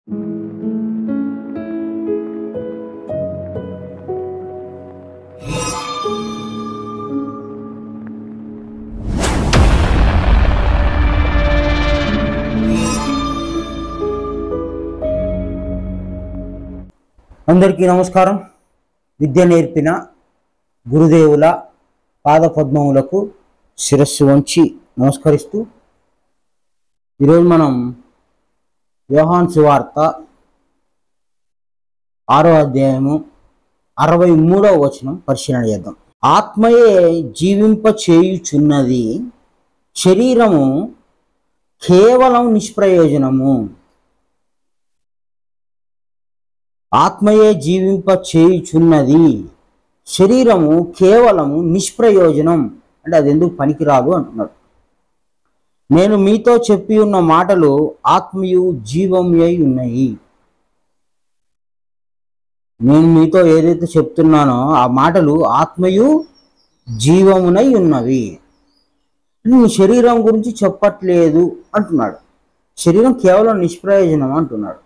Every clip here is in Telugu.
అందరికీ నమస్కారం. విద్య నేర్పిన గురుదేవుల పాదపద్మములకు శిరస్సు వంచి నమస్కరిస్తూ ఈరోజు మనం యోహాను సువార్త 6వ అధ్యాయము 63వ వచనం పరిశీలన చేద్దాం. ఆత్మయే జీవింప చేయుచున్నది, శరీరము కేవలం నిష్ప్రయోజనము. ఆత్మయే జీవింప చేయుచున్నది, శరీరము కేవలము నిష్ప్రయోజనం. అంటే అది ఎందుకు పనికిరాదు అంటున్నాడు. నేను మీతో చెప్పి ఉన్న మాటలు ఆత్మయు జీవమై ఉన్నాయి. నేను మీతో ఏదైతే చెప్తున్నానో ఆ మాటలు ఆత్మయు జీవమునై ఉన్నవి. నీ శరీరం గురించి చెప్పట్లేదు అంటున్నాడు. శరీరం కేవలం నిష్ప్రయోజనం అంటున్నాడు.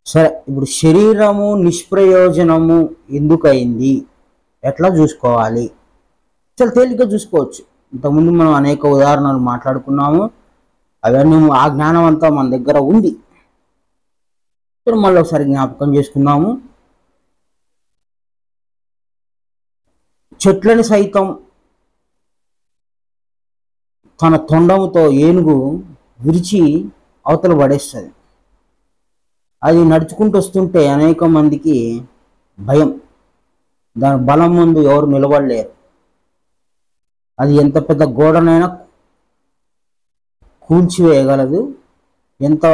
సరే, ఇప్పుడు శరీరము నిష్ప్రయోజనము ఎందుకయింది, ఎట్లా చూసుకోవాలి? చాలా తేలిగ్గా చూసుకోవచ్చు. ఇంతకుముందు మనం అనేక ఉదాహరణలు మాట్లాడుకున్నాము. అవన్నీ ఆ జ్ఞానం అంతా మన దగ్గర ఉంది. మళ్ళీ ఒకసారి జ్ఞాపకం చేసుకున్నాము. చెట్లని సైతం తన తొండముతో ఏనుగు విరిచి అవతల పడేస్తుంది. అది నడుచుకుంటూ వస్తుంటే అనేక మందికి భయం. దాని బలం ముందు ఎవరు నిలబడలేరు. అది ఎంత పెద్ద గోడనైనా కూల్చివేయగలదు, ఎంత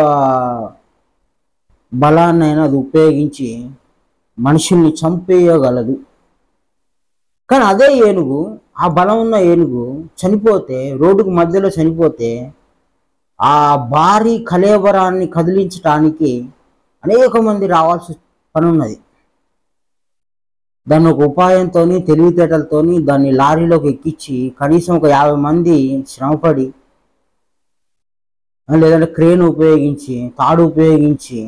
బలాన్నైనా అది ఉపయోగించి మనుషుల్ని చంపేయగలదు. కానీ అదే ఏనుగు, ఆ బలం ఉన్న ఏనుగు చనిపోతే, రోడ్డుకు మధ్యలో చనిపోతే, ఆ భారీ కళేబరాన్ని కదిలించడానికి అనేక మంది రావాల్సి పని ఉన్నది. దాన్ని ఒక ఉపాయంతో, తెలివితేటలతో దాన్ని లారీలోకి ఎక్కించి కనీసం ఒక 50 మంది శ్రమపడి, లేదంటే క్రేన్ ఉపయోగించి, తాడు ఉపయోగించి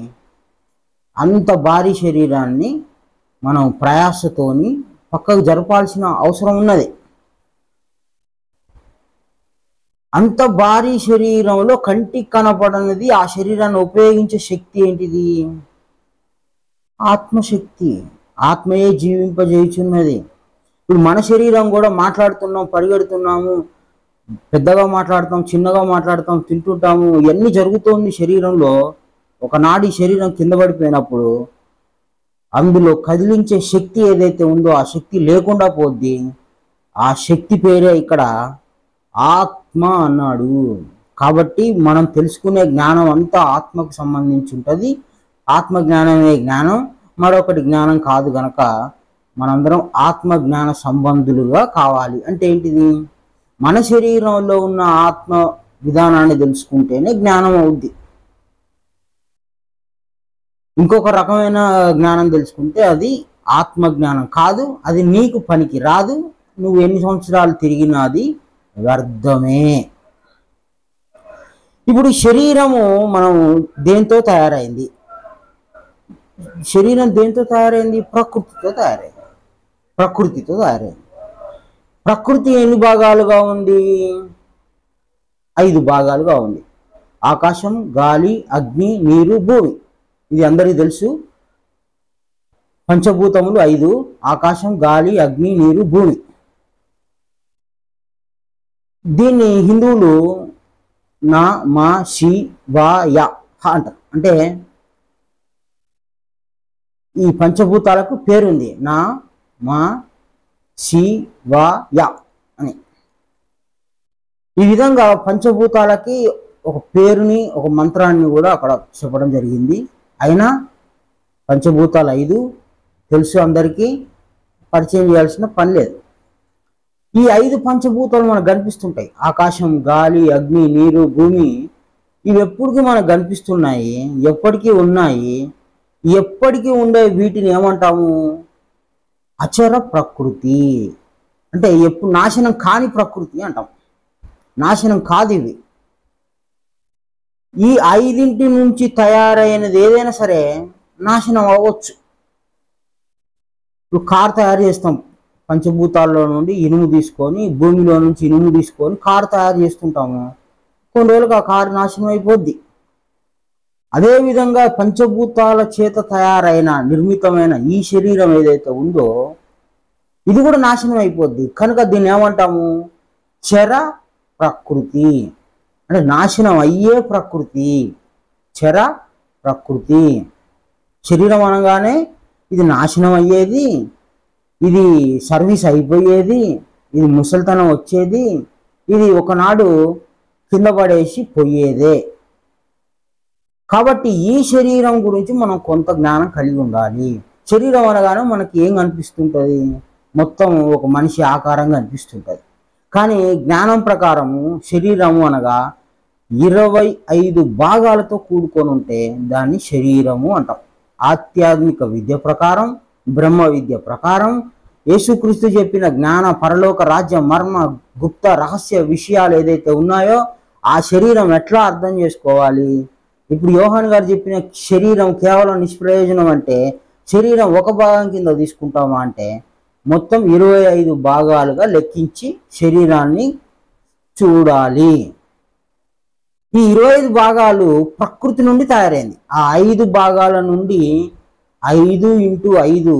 అంత భారీ శరీరాన్ని మనం ప్రయాసతోని పక్కకు జరపాల్సిన అవసరం ఉన్నది. అంత భారీ శరీరంలో కంటికి కనపడనిది ఆ శరీరాన్ని ఉపయోగించే శక్తి ఏంటిది? ఆత్మశక్తి. ఆత్మయే జీవింపజేయుచున్నది. ఇప్పుడు మన శరీరం కూడా మాట్లాడుతున్నాం, పరిగెడుతున్నాము, పెద్దగా మాట్లాడతాం, చిన్నగా మాట్లాడతాం, తింటుంటాము, ఇవన్నీ జరుగుతోంది శరీరంలో. ఒకనాడు ఈ శరీరం కింద పడిపోయినప్పుడు అందులో కదిలించే శక్తి ఏదైతే ఉందో ఆ శక్తి లేకుండా పోద్ది. ఆ శక్తి పేరే ఇక్కడ ఆత్మ అన్నాడు. కాబట్టి మనం తెలుసుకునే జ్ఞానం అంతా ఆత్మకు సంబంధించి ఉంటుంది. ఆత్మ జ్ఞానమే జ్ఞానం, మరొకటి జ్ఞానం కాదు. గనక మనందరం ఆత్మ జ్ఞాన సంబంధులుగా కావాలి. అంటే ఏంటిది? మన శరీరంలో ఉన్న ఆత్మ విధానాన్ని తెలుసుకుంటేనే జ్ఞానం అవుద్ది. ఇంకొక రకమైన జ్ఞానం తెలుసుకుంటే అది ఆత్మ జ్ఞానం కాదు, అది నీకు పనికి రాదు. నువ్వు ఎన్ని సంవత్సరాలు తిరిగినా అది వ్యర్థమే. ఇప్పుడు శరీరము మనం దేంతో తయారైంది? శరీరం దేంతో తయారైంది? ప్రకృతితో తయారైంది. ప్రకృతి ఎన్ని భాగాలుగా ఉంది? 5 భాగాలుగా ఉంది. ఆకాశం, గాలి, అగ్ని, నీరు, భూమి. ఇది అందరికీ తెలుసు. పంచభూతములు 5: ఆకాశం, గాలి, అగ్ని, నీరు, భూమి. దీన్ని హిందువులు నా, మా, శి, వా, యా అంటారు. అంటే ఈ పంచభూతాలకు పేరుంది. నా, మా, శి, వా, యా అని. ఈ విధంగా పంచభూతాలకి ఒక పేరుని, ఒక మంత్రాన్ని కూడా అక్కడ చెప్పడం జరిగింది. అయినా పంచభూతాలు 5 తెలుసు అందరికీ, పరిచయం చేయాల్సిన పని లేదు. ఈ 5 పంచభూతాలు మనకు కనిపిస్తుంటాయి. ఆకాశం, గాలి, అగ్ని, నీరు, భూమి. ఇవి ఎప్పటికీ మనకు కనిపిస్తున్నాయి, ఎప్పటికీ ఉన్నాయి. ఎప్పటికీ ఉండే వీటిని ఏమంటాము? అచర ప్రకృతి. అంటే ఎప్పుడు నాశనం కాని ప్రకృతి అంటాం. నాశనం కాదు ఇవి. ఈ ఐదింటి నుంచి తయారైనది ఏదైనా సరే నాశనం అవ్వచ్చు. ఇప్పుడు కార్ తయారు చేస్తాం, పంచభూతాల్లో నుండి ఇనుము తీసుకొని, భూమిలో నుంచి ఇనుము తీసుకొని కారు తయారు చేస్తుంటాము. కొన్ని రోజులకు ఆ కారు నాశనం అయిపోద్ది. అదేవిధంగా పంచభూతాల చేత తయారైన నిర్మితమైన ఈ శరీరం ఏదైతే ఉందో ఇది కూడా నాశనం అయిపోద్ది. కనుక దీన్ని ఏమంటాము? చర ప్రకృతి, అంటే నాశనం అయ్యే ప్రకృతి. చర ప్రకృతి. శరీరం అనగానే ఇది నాశనం అయ్యేది, ఇది సర్వీస్ అయిపోయేది, ఇది ముసలితనం వచ్చేది, ఇది ఒకనాడు కింద పడేసి పోయేదే. కాబట్టి ఈ శరీరం గురించి మనం కొంత జ్ఞానం కలిగి ఉండాలి. శరీరం అనగానే మనకి ఏం కనిపిస్తుంటుంది? మొత్తం ఒక మనిషి ఆకారంగా అనిపిస్తుంటుంది. కానీ జ్ఞానం ప్రకారము శరీరము అనగా 25 భాగాలతో కూడుకొని ఉంటే దాన్ని శరీరము అంటాం. ఆధ్యాత్మిక విద్య ప్రకారం, బ్రహ్మ విద్య ప్రకారం, యేసుక్రీస్తు చెప్పిన జ్ఞాన పరలోక రాజ్య మర్మ గుప్త రహస్య విషయాలు ఏదైతే ఉన్నాయో ఆ శరీరం ఎట్లా అర్థం చేసుకోవాలి? ఇప్పుడు యోహాన్ గారు చెప్పిన శరీరం కేవలం నిష్ప్రయోజనం అంటే శరీరం ఒక భాగం కింద తీసుకుంటామా అంటే మొత్తం 25 భాగాలుగా లెక్కించి శరీరాన్ని చూడాలి. ఈ 25 భాగాలు ప్రకృతి నుండి తయారైంది. ఆ 5 భాగాల నుండి 5 × 5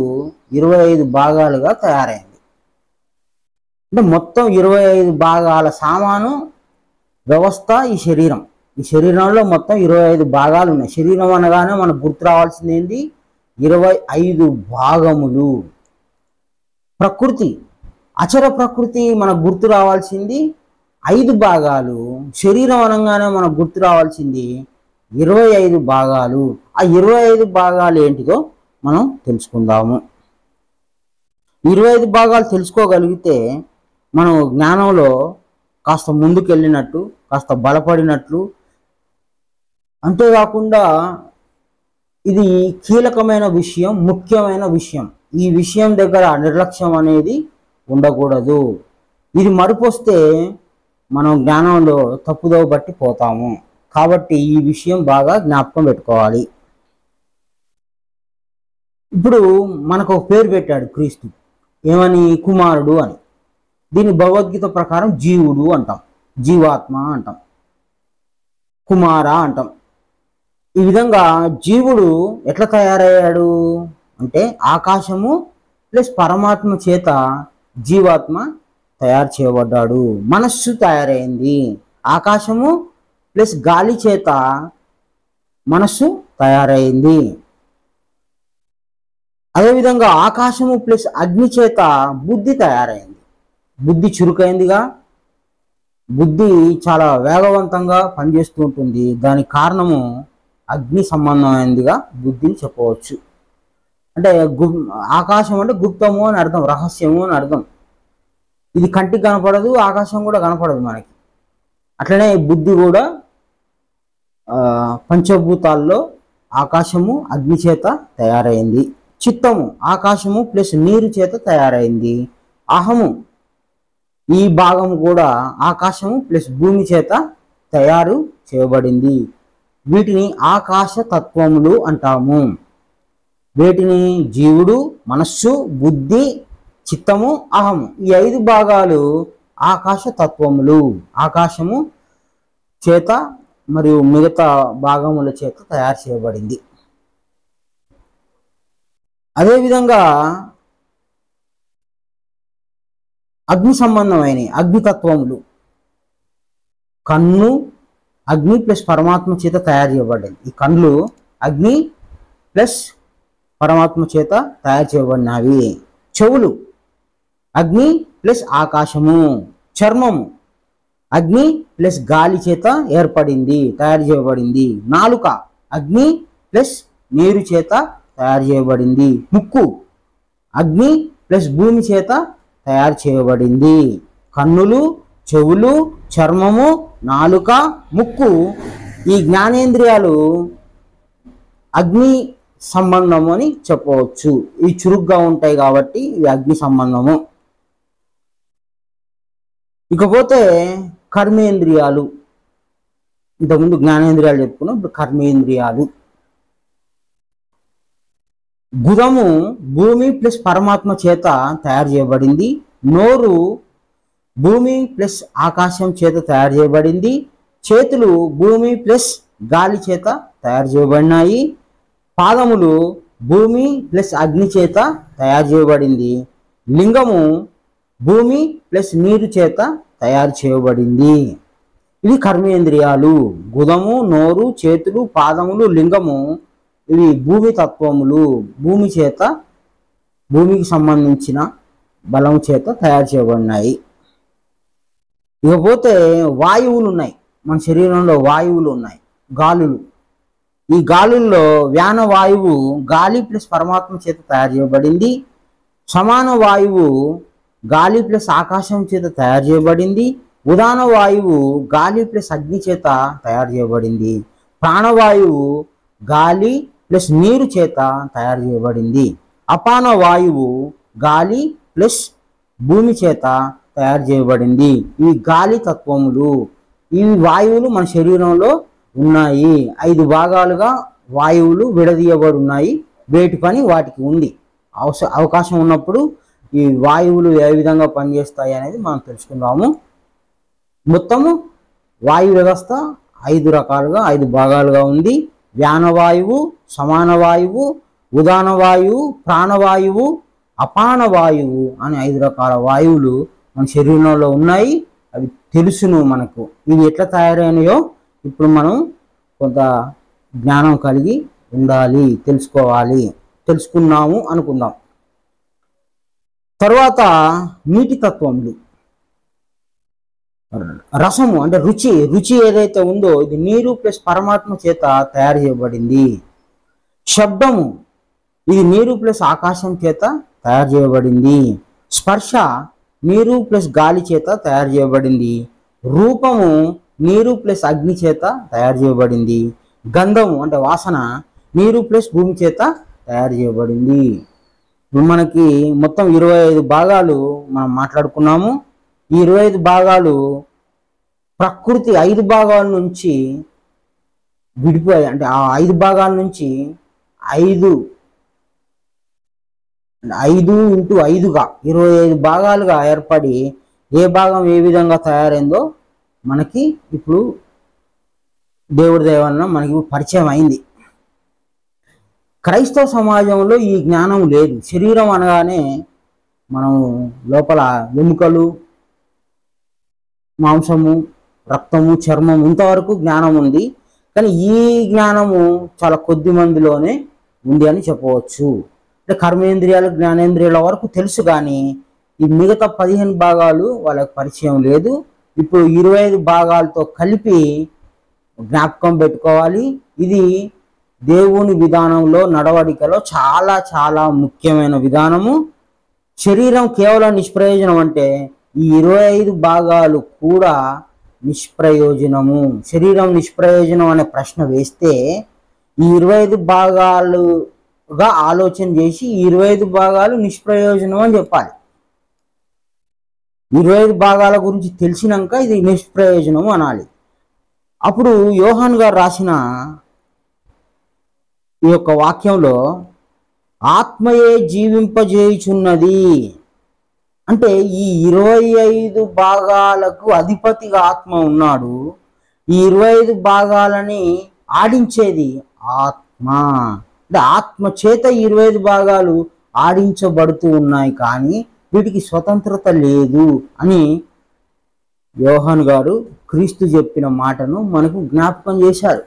25 భాగాలుగా తయారైంది. అంటే మొత్తం 25 భాగాల సామాను వ్యవస్థ ఈ శరీరం. ఈ శరీరంలో మొత్తం 25 భాగాలు ఉన్నాయి. శరీరం అనగానే మనకు గుర్తు రావాల్సింది ఏంటి? 25 భాగములు. ప్రకృతి, అచర ప్రకృతి మనకు గుర్తు రావాల్సింది 5 భాగాలు. శరీరం అనగానే మనకు గుర్తు రావాల్సింది 25 భాగాలు. ఆ 25 భాగాలు ఏంటిదో మనం తెలుసుకుందాము. 25 భాగాలు తెలుసుకోగలిగితే మనం జ్ఞానంలో కాస్త ముందుకెళ్ళినట్టు, కాస్త బలపడినట్లు. అంతేకాకుండా ఇది కీలకమైన విషయం, ముఖ్యమైన విషయం. ఈ విషయం దగ్గర నిర్లక్ష్యం అనేది ఉండకూడదు. ఇది మరుపొస్తే మనం జ్ఞానంలో తప్పుదోవ బట్టి పోతాము. కాబట్టి ఈ విషయం బాగా జ్ఞాపకం పెట్టుకోవాలి. ఇప్పుడు మనకు ఒక పేరు పెట్టాడు క్రీస్తు, ఏమని? కుమారుడు అని. దీన్ని భగవద్గీత ప్రకారం జీవుడు అంటాం, జీవాత్మ అంటాం, కుమార అంటాం. ఈ విధంగా జీవుడు ఎట్లా తయారయ్యాడు అంటే ఆకాశము ప్లస్ పరమాత్మ చేత జీవాత్మ తయారు చేయబడ్డాడు. మనస్సు తయారైంది. ఆకాశము ప్లస్ గాలి చేత మనస్సు తయారైంది. అదేవిధంగా ఆకాశము ప్లస్ అగ్ని చేత బుద్ధి తయారైంది. బుద్ధి చురుకైందిగా. బుద్ధి చాలా వేగవంతంగా పనిచేస్తూ ఉంటుంది. దానికి కారణము అగ్ని సంబంధమైనదిగా బుద్ధిని చెప్పవచ్చు. అంటే ఆకాశం అంటే గుప్తము అని అర్థం, రహస్యము అని అర్థం. ఇది కంటికి కనపడదు, ఆకాశం కూడా కనపడదు మనకి. అట్లనే బుద్ధి కూడా పంచభూతాల్లో ఆకాశము అగ్ని చేత తయారైంది. చిత్తము ఆకాశము ప్లస్ నీరు చేత తయారైంది. అహము ఈ భాగము కూడా ఆకాశము ప్లస్ భూమి చేత తయారు చేయబడింది. వీటిని ఆకాశ తత్వములు అంటాము. వీటిని జీవుడు, మనస్సు, బుద్ధి, చిత్తము, అహము, ఈ 5 భాగాలు ఆకాశ తత్వములు. ఆకాశము చేత మరియు మిగతా భాగముల చేత తయారు చేయబడింది. అదేవిధంగా అగ్ని సంబంధమైన అగ్నితత్వములు. కన్ను అగ్ని ప్లస్ పరమాత్మ చేత తయారు చేయబడింది. ఈ కళ్ళు అగ్ని ప్లస్ పరమాత్మ చేత తయారు చేయబడినవి. చెవులు అగ్ని ప్లస్ ఆకాశము. చర్మము అగ్ని ప్లస్ గాలి చేత ఏర్పడింది, తయారు చేయబడింది. నాలుక అగ్ని ప్లస్ నీరు చేత తయారు చేయబడింది. ముక్కు అగ్ని ప్లస్ భూమి చేత తయారు చేయబడింది. కన్నులు, చెవులు, చర్మము, నాలుక, ముక్కు ఈ జ్ఞానేంద్రియాలు అగ్ని సంబంధము అని చెప్పవచ్చు. ఇవి చురుగ్గా ఉంటాయి కాబట్టి ఇవి అగ్ని సంబంధము. ఇకపోతే కర్మేంద్రియాలు. ఇంతకుముందు జ్ఞానేంద్రియాలు చెప్పుకున్నాం, ఇప్పుడు కర్మేంద్రియాలు. గుదము భూమి ప్లస్ పరమాత్మ చేత తయారు చేయబడింది. నోరు భూమి ప్లస్ ఆకాశం చేత తయారు చేయబడింది. చేతులు భూమి ప్లస్ గాలి చేత తయారు చేయబడినాయి. పాదములు భూమి ప్లస్ అగ్ని చేత తయారు చేయబడింది. లింగము భూమి ప్లస్ నీరు చేత తయారు చేయబడింది. ఇవి కర్మేంద్రియాలు. గుదము, నోరు, చేతులు, పాదములు, లింగము ఇవి భూమి తత్వములు. భూమికి సంబంధించిన బలం చేత తయారు చేయబడినాయి. ఇకపోతే వాయువులు ఉన్నాయి. మన శరీరంలో వాయువులు ఉన్నాయి, గాలులు. ఈ గాలుల్లో వ్యాన వాయువు గాలి ప్లస్ పరమాత్మ చేత తయారు చేయబడింది. సమాన వాయువు గాలి ప్లస్ ఆకాశం చేత తయారు చేయబడింది. ఉదాన వాయువు గాలి ప్లస్ అగ్ని చేత తయారు చేయబడింది. ప్రాణవాయువు గాలి ప్లస్ నీరు చేత తయారు చేయబడింది. అపాన వాయువు గాలి ప్లస్ భూమి చేత తయారు చేయబడింది. ఇవి గాలి తత్వములు. ఈ వాయువులు మన శరీరంలో ఉన్నాయి. 5 భాగాలుగా వాయువులు విడదీయబడి ఉన్నాయి. వేటి పని వాటికి ఉంది. అవకాశం ఉన్నప్పుడు ఈ వాయువులు ఏ విధంగా పనిచేస్తాయి అనేది మనం తెలుసుకుందాము. మొత్తము వాయు వ్యవస్థ 5 రకాలుగా 5 భాగాలుగా ఉంది. వ్యానవాయువు, సమాన వాయువు, ఉదాన వాయువు, ప్రాణవాయువు, అపాన వాయువు అనే 5 రకాల వాయువులు మన శరీరంలో ఉన్నాయి. అవి తెలుసును మనకు. ఇవి ఎట్లా తయారైనాయో ఇప్పుడు మనం కొంత జ్ఞానం కలిగి ఉండాలి, తెలుసుకోవాలి. తెలుసుకున్నాము అనుకుందాం. తర్వాత నీటి తత్వములు. రసము అంటే రుచి ఏదైతే ఉందో ఇది నీరు ప్లస్ పరమాత్మ చేత తయారు చేయబడింది. శబ్దము ఇది నీరు ప్లస్ ఆకాశం చేత తయారు చేయబడింది. స్పర్శ నీరు ప్లస్ గాలి చేత తయారు చేయబడింది. రూపము నీరు ప్లస్ అగ్ని చేత తయారు చేయబడింది. గంధము అంటే వాసన నీరు ప్లస్ భూమి చేత తయారు చేయబడింది. ఇప్పుడు మనకి మొత్తం 25 భాగాలు మనం మాట్లాడుకున్నాము. ఈ 25 భాగాలు ప్రకృతి 5 భాగాల నుంచి విడిపోయాయి. అంటే ఆ 5 భాగాల నుంచి 5 × 5గా 25 భాగాలుగా ఏర్పడి ఏ భాగం ఏ విధంగా తయారైందో మనకి ఇప్పుడు దేవుడి దయ వలన మనకి పరిచయం అయింది. క్రైస్తవ సమాజంలో ఈ జ్ఞానం లేదు. శరీరం అనగానే మనం లోపల ఎముకలు, మాంసము, రక్తము, చర్మం ఇంతవరకు జ్ఞానం ఉంది. కానీ ఈ జ్ఞానము చాలా కొద్ది మందిలోనే ఉంది అని చెప్పవచ్చు. అంటే కర్మేంద్రియాలు, జ్ఞానేంద్రియాల వరకు తెలుసు, కానీ ఈ మిగతా 15 భాగాలు వాళ్ళకి పరిచయం లేదు. ఇప్పుడు 25 భాగాలతో కలిపి జ్ఞాపకం పెట్టుకోవాలి. ఇది దేవుని విధానంలో, నడవడికలో చాలా చాలా ముఖ్యమైన విధానము. శరీరం కేవలం నిష్ప్రయోజనం అంటే ఈ 25 భాగాలు కూడా నిష్ప్రయోజనము. శరీరం నిష్ప్రయోజనం అనే ప్రశ్న వేస్తే ఈ 25 భాగాలుగా ఆలోచన చేసి 25 భాగాలు నిష్ప్రయోజనం అని చెప్పాలి. 25 భాగాల గురించి తెలిసినాక ఇది నిష్ప్రయోజనం అనాలి. అప్పుడు యోహాన్ గారు రాసిన ఈ యొక్క వాక్యంలో ఆత్మయే జీవింపజేయుచున్నది అంటే ఈ 25 భాగాలకు అధిపతిగా ఆత్మ ఉన్నాడు. ఈ 25 భాగాలని ఆడించేది ఆత్మ. అంటే ఆత్మ చేత 25 భాగాలు ఆడించబడుతూ ఉన్నాయి, కానీ వీటికి స్వతంత్రత లేదు అని యోహాన్ గారు క్రీస్తు చెప్పిన మాటను మనకు జ్ఞాపకం చేశారు.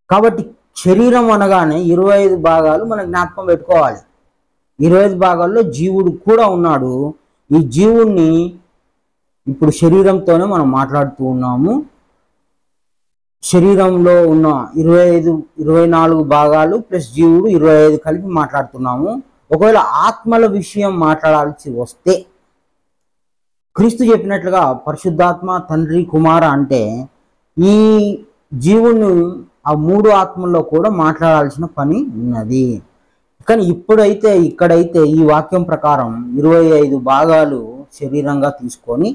కాబట్టి శరీరం అనగానే 25 భాగాలు మనం జ్ఞాపకం పెట్టుకోవాలి. 25 భాగాల్లో జీవుడు కూడా ఉన్నాడు. ఈ జీవుణ్ణి ఇప్పుడు శరీరంతోనే మనం మాట్లాడుతూ ఉన్నాము. శరీరంలో ఉన్న 24 భాగాలు ప్లస్ జీవుడు 25 కలిపి మాట్లాడుతున్నాము. ఒకవేళ ఆత్మల విషయం మాట్లాడాల్సి వస్తే క్రీస్తు చెప్పినట్లుగా పరిశుద్ధాత్మ, తండ్రి, కుమార అంటే ఈ జీవుని ఆ 3 ఆత్మల్లో కూడా మాట్లాడాల్సిన పని ఉన్నది. కానీ ఇక్కడైతే ఈ వాక్యం ప్రకారం 25 భాగాలు శరీరంగా తీసుకొని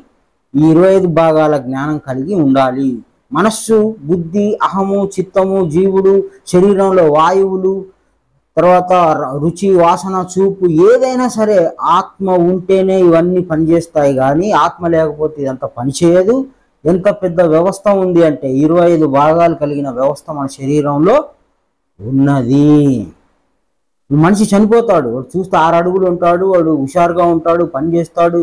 ఈ 25 భాగాల జ్ఞానం కలిగి ఉండాలి. మనస్సు, బుద్ధి, అహము, చిత్తము, జీవుడు, శరీరంలో వాయువులు, తర్వాత రుచి, వాసన, చూపు, ఏదైనా సరే ఆత్మ ఉంటేనే ఇవన్నీ పనిచేస్తాయి. కానీ ఆత్మ లేకపోతే ఇదంతా పనిచేయదు. ఎంత పెద్ద వ్యవస్థ ఉంది అంటే 25 భాగాలు కలిగిన వ్యవస్థ మన శరీరంలో ఉన్నది. మనిషి చనిపోతాడు, వాడు చూస్తే 6 అడుగులు ఉంటాడు, వాడు హుషారుగా ఉంటాడు, పని చేస్తాడు,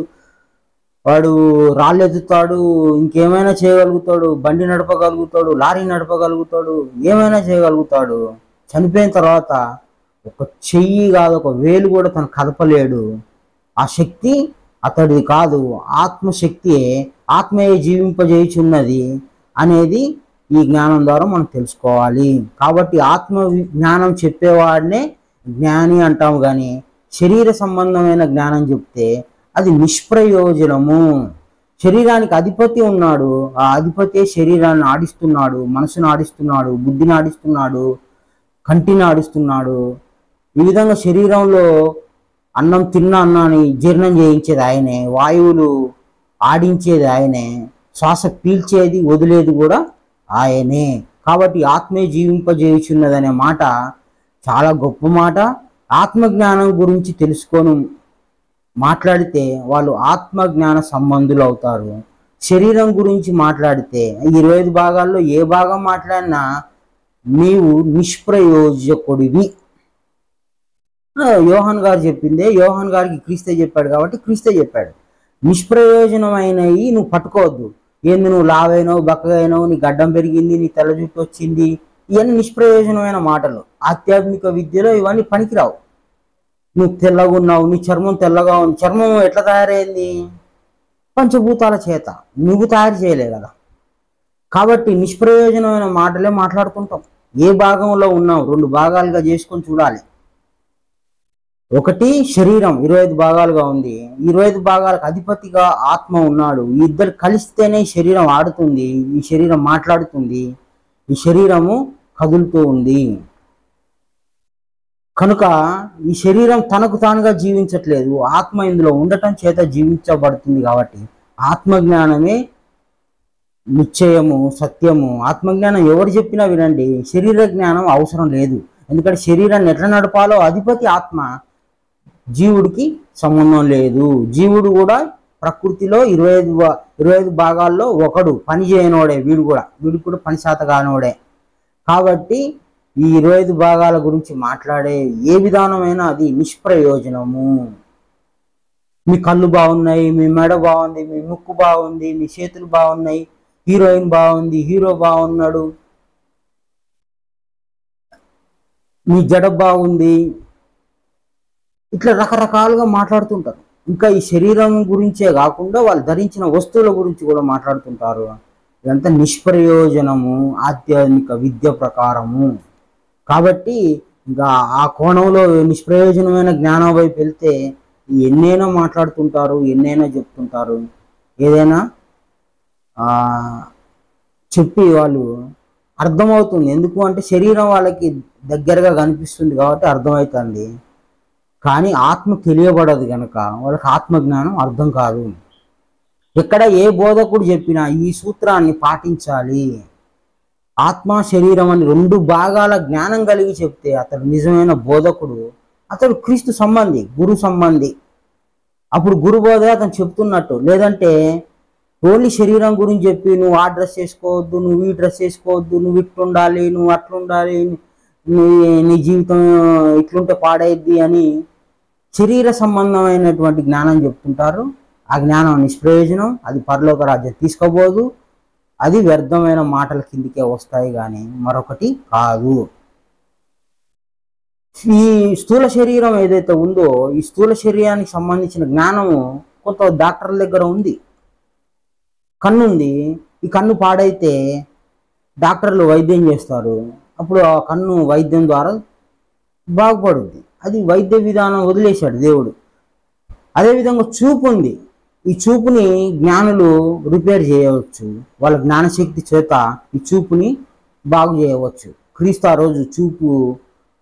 వాడు రాళ్ళెత్తుతాడు, ఇంకేమైనా చేయగలుగుతాడు, బండి నడపగలుగుతాడు, లారీ నడపగలుగుతాడు, ఏమైనా చేయగలుగుతాడు. చనిపోయిన తర్వాత ఒక చెయ్యి కాదు, ఒక వేలు కూడా తను కదపలేడు. ఆ శక్తి అతడిది కాదు, ఆత్మశక్తియే. ఆత్మయే జీవింపజేయుచున్నది అనేది ఈ జ్ఞానం ద్వారా మనం తెలుసుకోవాలి. కాబట్టి ఆత్మ జ్ఞానం చెప్పేవాడినే జ్ఞాని అంటాము. కానీ శరీర సంబంధమైన జ్ఞానం చెప్తే అది నిష్ప్రయోజనము. శరీరానికి అధిపతి ఉన్నాడు, ఆ అధిపతి శరీరాన్ని ఆడిస్తున్నాడు, మనసును ఆడిస్తున్నాడు, బుద్ధిని ఆడిస్తున్నాడు, కంటిని ఆడిస్తున్నాడు. ఈ విధంగా శరీరంలో అన్నం తిన్న అన్నాన్ని జీర్ణం చేయించేది ఆయనే, వాయువులు ఆడించేది ఆయనే, శ్వాస పీల్చేది వదిలేది కూడా ఆయనే. కాబట్టి ఆత్మే జీవింపజేయుచున్నదనే మాట చాలా గొప్ప మాట. ఆత్మజ్ఞానం గురించి తెలుసుకొని మాట్లాడితే వాళ్ళు ఆత్మజ్ఞాన సంబంధులు అవుతారు. శరీరం గురించి మాట్లాడితే 25 భాగాల్లో ఏ భాగం మాట్లాడినా నీవు నిష్ప్రయోజకుడివి. యోహాన్ గారు చెప్పిందే, యోహాన్ గారికి క్రీస్తే చెప్పాడు కాబట్టి క్రీస్తే చెప్పాడు. నిష్ప్రయోజనమైనవి నువ్వు పట్టుకోవద్దు. ఏంది నువ్వు లావైనవు, బక్కగైనవు, నీ గడ్డం పెరిగింది, నీ తెల్ల జుట్టు వచ్చింది, ఇవన్నీ నిష్ప్రయోజనమైన మాటలు. ఆధ్యాత్మిక విద్యలో ఇవన్నీ పనికిరావు. నువ్వు తెల్లగా ఉన్నావు, నీ చర్మం తెల్లగా ఉంది. చర్మం ఎట్లా తయారైంది? పంచభూతాల చేత. నువ్వు తయారు చేయలే కదా. కాబట్టి నిష్ప్రయోజనమైన మాటలే మాట్లాడుతుంటాం. ఏ భాగంలో ఉన్నావు 2 భాగాలుగా చేసుకొని చూడాలి. ఒకటి శరీరం 25 భాగాలుగా ఉంది. 25 భాగాలకు అధిపతిగా ఆత్మ ఉన్నాడు. ఈ ఇద్దరు కలిస్తేనే శరీరం ఆడుతుంది, ఈ శరీరం మాట్లాడుతుంది, ఈ శరీరము కదులుతూ ఉంది. కనుక ఈ శరీరం తనకు తానుగా జీవించట్లేదు, ఆత్మ ఇందులో ఉండటం చేత జీవించబడుతుంది. కాబట్టి ఆత్మజ్ఞానమే నిశ్చయము, సత్యము. ఆత్మజ్ఞానం ఎవరు చెప్పినా వినండి, శరీర జ్ఞానం అవసరం లేదు. ఎందుకంటే శరీరాన్ని ఎట్లా నడపాలో అధిపతి ఆత్మ, జీవుడికి సంబంధం లేదు. జీవుడు కూడా ప్రకృతిలో 25 భాగాల్లో ఒకడు, పని చేయనోడే. వీడు కూడా పని శాత కానోడే. కాబట్టి ఈ 25 భాగాల గురించి మాట్లాడే ఏ విధానమైనా అది నిష్ప్రయోజనము. మీ కళ్ళు బాగున్నాయి, మీ మెడ బాగుంది, మీ ముక్కు బాగుంది, మీ చేతులు బాగున్నాయి, హీరోయిన్ బాగుంది, హీరో బాగున్నాడు, మీ జడ బాగుంది, ఇట్లా రకరకాలుగా మాట్లాడుతుంటారు. ఇంకా ఈ శరీరం గురించే కాకుండా వాళ్ళు ధరించిన వస్తువుల గురించి కూడా మాట్లాడుతుంటారు. ఇదంతా నిష్ప్రయోజనము ఆధ్యాత్మిక విద్య ప్రకారము. కాబట్టి ఇంకా ఆ కోణంలో నిష్ప్రయోజనమైన జ్ఞానం వైపు వెళ్తే ఎన్నైనా మాట్లాడుతుంటారు, ఎన్నైనా చెప్తుంటారు. ఏదైనా చెప్పి వాళ్ళు అర్థమవుతుంది. ఎందుకు అంటే శరీరం వాళ్ళకి దగ్గరగా కనిపిస్తుంది కాబట్టి అర్థమవుతుంది. కానీ ఆత్మ తెలియబడదు కనుక వాళ్ళకి ఆత్మజ్ఞానం అర్థం కాదు. ఎక్కడ ఏ బోధకుడు చెప్పినా ఈ సూత్రాన్ని పాటించాలి. ఆత్మ శరీరం అని 2 భాగాల జ్ఞానం కలిగి చెప్తే అతడు నిజమైన బోధకుడు. అతడు క్రీస్తు సంబంధి, గురు సంబంధి. అప్పుడు గురు బోధ అతను చెప్తున్నట్టు. లేదంటే ఓన్లీ శరీరం గురించి చెప్పి నువ్వు ఆ డ్రెస్ వేసుకోవద్దు, నువ్వు ఈ డ్రెస్ వేసుకోవద్దు, నువ్వు ఇట్లుండాలి, నువ్వు అట్లుండాలి, నీ జీవితం ఇట్లుంటే పాడైద్ది అని శరీర సంబంధమైనటువంటి జ్ఞానం చెప్తుంటారు. ఆ జ్ఞానం నిష్ప్రయోజనం, అది పరలోక రాజ్యం తీసుకోబోదు, అది వ్యర్థమైన మాటల కిందికే వస్తాయి కానీ మరొకటి కాదు. ఈ స్థూల శరీరం ఏదైతే ఉందో ఈ స్థూల శరీరానికి సంబంధించిన జ్ఞానము కొంత డాక్టర్ల దగ్గర ఉంది. కన్ను ఉంది, ఈ కన్ను పాడైతే డాక్టర్లు వైద్యం చేస్తారు. అప్పుడు ఆ కన్ను వైద్యం ద్వారా బాగుపడుద్ది. అది వైద్య విధానం వదిలేశాడు దేవుడు. అదేవిధంగా చూపు ఉంది, ఈ చూపుని జ్ఞానులు రిపేర్ చేయవచ్చు. వాళ్ళ జ్ఞానశక్తి చేత ఈ చూపుని బాగు చేయవచ్చు. క్రీస్తు ఆ రోజు చూపు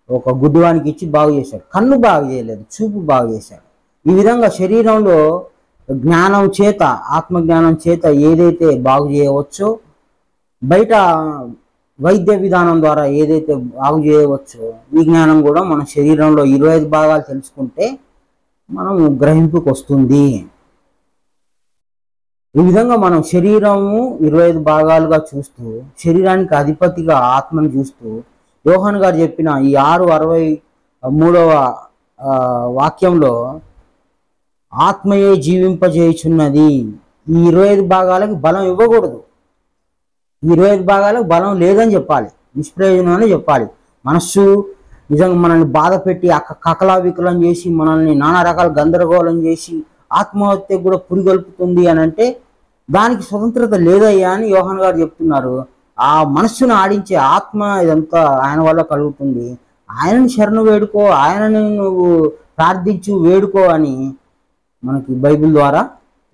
ఒక గుడ్డివానికి ఇచ్చి బాగు చేశాడు. కన్ను బాగు చేయలేదు, చూపు బాగు చేశాడు. ఈ విధంగా శరీరంలో జ్ఞానం చేత, ఆత్మజ్ఞానం చేత ఏదైతే బాగు చేయవచ్చో బయట వైద్య విధానం ద్వారా ఏదైతే బాగు చేయవచ్చో ఈ జ్ఞానం కూడా మన శరీరంలో 25 భాగాలు తెలుసుకుంటే మనం గ్రహింపుకి వస్తుంది. ఈ విధంగా మనం శరీరము 25 భాగాలుగా చూస్తూ శరీరానికి అధిపతిగా ఆత్మను చూస్తూ యోహాన్ గారు చెప్పిన ఈ 6:63వ వాక్యంలో ఆత్మయే జీవింపజేయుచున్నది. ఈ 25 భాగాలకు బలం ఇవ్వకూడదు. 25 భాగాలకు బలం లేదని చెప్పాలి, నిష్ప్రయోజనం అని చెప్పాలి. మనస్సు నిజంగా మనల్ని బాధ పెట్టి కకలావికలం చేసి మనల్ని నానా రకాల గందరగోళం చేసి ఆత్మహత్య కూడా పురిగొల్పుతుంది అని అంటే దానికి స్వతంత్రత లేదయ్యా అని యోహాన్ గారు చెప్తున్నారు. ఆ మనస్సును ఆడించే ఆత్మ ఇదంతా ఆయన వల్ల కలుగుతుంది. ఆయనని శరణు వేడుకో, ఆయనని నువ్వు ప్రార్థించు, వేడుకో అని మనకి బైబిల్ ద్వారా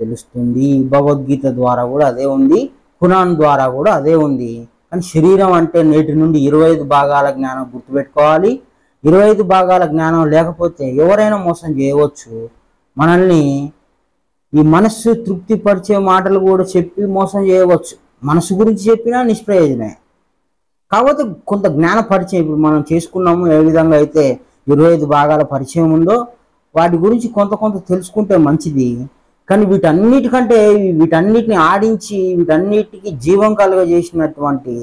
తెలుస్తుంది. భగవద్గీత ద్వారా కూడా అదే ఉంది, ఖురాన్ ద్వారా కూడా అదే ఉంది. కానీ శరీరం అంటే నేటి నుండి 25 భాగాల జ్ఞానం గుర్తుపెట్టుకోవాలి. 25 భాగాల జ్ఞానం లేకపోతే ఎవరైనా మోసం చేయవచ్చు. మనల్ని ఈ మనస్సు తృప్తిపరిచే మాటలు కూడా చెప్పి మోసం చేయవచ్చు. మనసు గురించి చెప్పినా నిష్ప్రయోజనమే. కాకపోతే కొంత జ్ఞాన పరిచయం ఇప్పుడు మనం చేసుకున్నాము. ఏ విధంగా అయితే 25 భాగాల పరిచయం ఉందో వాటి గురించి కొంత తెలుసుకుంటే మంచిది. కానీ వీటన్నిటిని ఆడించి వీటన్నిటికీ జీవం కలుగజేసినటువంటి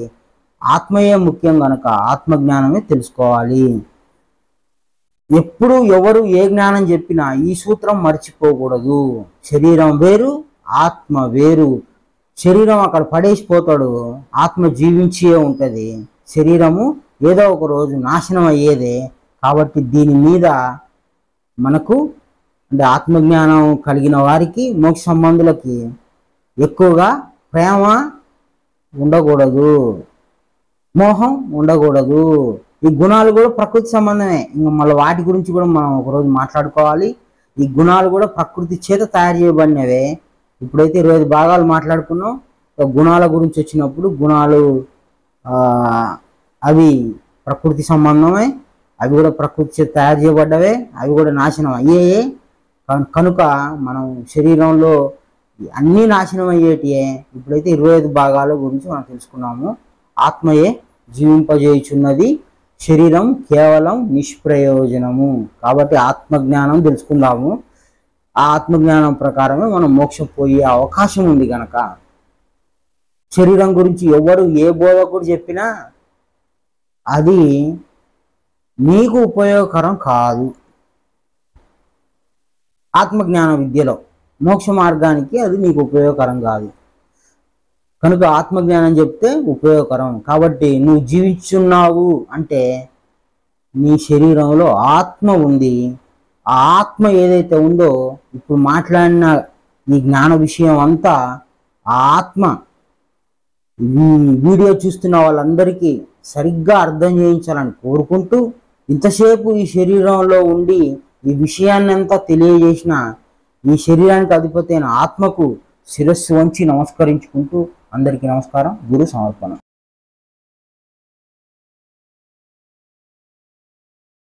ఆత్మయే ముఖ్యం కనుక ఆత్మజ్ఞానమే తెలుసుకోవాలి. ఎప్పుడు ఎవరు ఏ జ్ఞానం చెప్పినా ఈ సూత్రం మర్చిపోకూడదు. శరీరం వేరు, ఆత్మ వేరు. శరీరం అక్కడ పడేసిపోతాడు, ఆత్మ జీవించే ఉంటుంది. శరీరము ఏదో ఒక రోజు నాశనం అయ్యేదే. కాబట్టి దీని మీద మనకు అంటే ఆత్మజ్ఞానం కలిగిన వారికి, మోక్ష సంబంధులకి ఎక్కువగా ప్రేమ ఉండకూడదు, మోహం ఉండకూడదు. ఈ గుణాలు కూడా ప్రకృతి సంబంధమే. ఇంకా మళ్ళీ వాటి గురించి కూడా మనం ఒకరోజు మాట్లాడుకోవాలి. ఈ గుణాలు కూడా ప్రకృతి చేత తయారు చేయబడినవే. ఇప్పుడైతే 25 భాగాలు మాట్లాడుకున్నాం. గుణాల గురించి వచ్చినప్పుడు గుణాలు అవి ప్రకృతి సంబంధమే, అవి కూడా ప్రకృతి చేత తయారు చేయబడ్డవే, అవి కూడా నాశనం అయ్యేయే. కనుక మనం శరీరంలో అన్నీ నాశనం అయ్యేటియే. ఇప్పుడైతే 25 భాగాల గురించి మనం తెలుసుకున్నాము. ఆత్మయే జీవింపజేయుచున్నది, శరీరం కేవలం నిష్ప్రయోజనము. కాబట్టి ఆత్మజ్ఞానం తెలుసుకుందాము. ఆ ఆత్మజ్ఞానం ప్రకారమే మనం మోక్షం పోయే అవకాశం ఉంది. కనుక శరీరం గురించి ఎవరు ఏ బోధకుడు చెప్పినా అది నీకు ఉపయోగకరం కాదు. ఆత్మజ్ఞాన విద్యలో మోక్ష మార్గానికి అది నీకు ఉపయోగకరం కాదు. కనుక ఆత్మజ్ఞానం చెప్తే ఉపయోగకరం. కాబట్టి నువ్వు జీవించున్నావు అంటే నీ శరీరంలో ఆత్మ ఉంది. ఆ ఆత్మ ఏదైతే ఉందో ఇప్పుడు మాట్లాడిన ఈ జ్ఞాన విషయం అంతా ఆ ఆత్మ వీడియో చూస్తున్న వాళ్ళందరికీ సరిగ్గా అర్థం చేయించాలని కోరుకుంటూ, ఇంతసేపు ఈ శరీరంలో ఉండి ఈ విషయాన్ని అంతా తెలియజేసిన ఈ శరీరానికి అధిపతి అయిన ఆత్మకు శిరస్సు వంచి నమస్కరించుకుంటూ అందరికీ నమస్కారం. గురు సమర్పణ.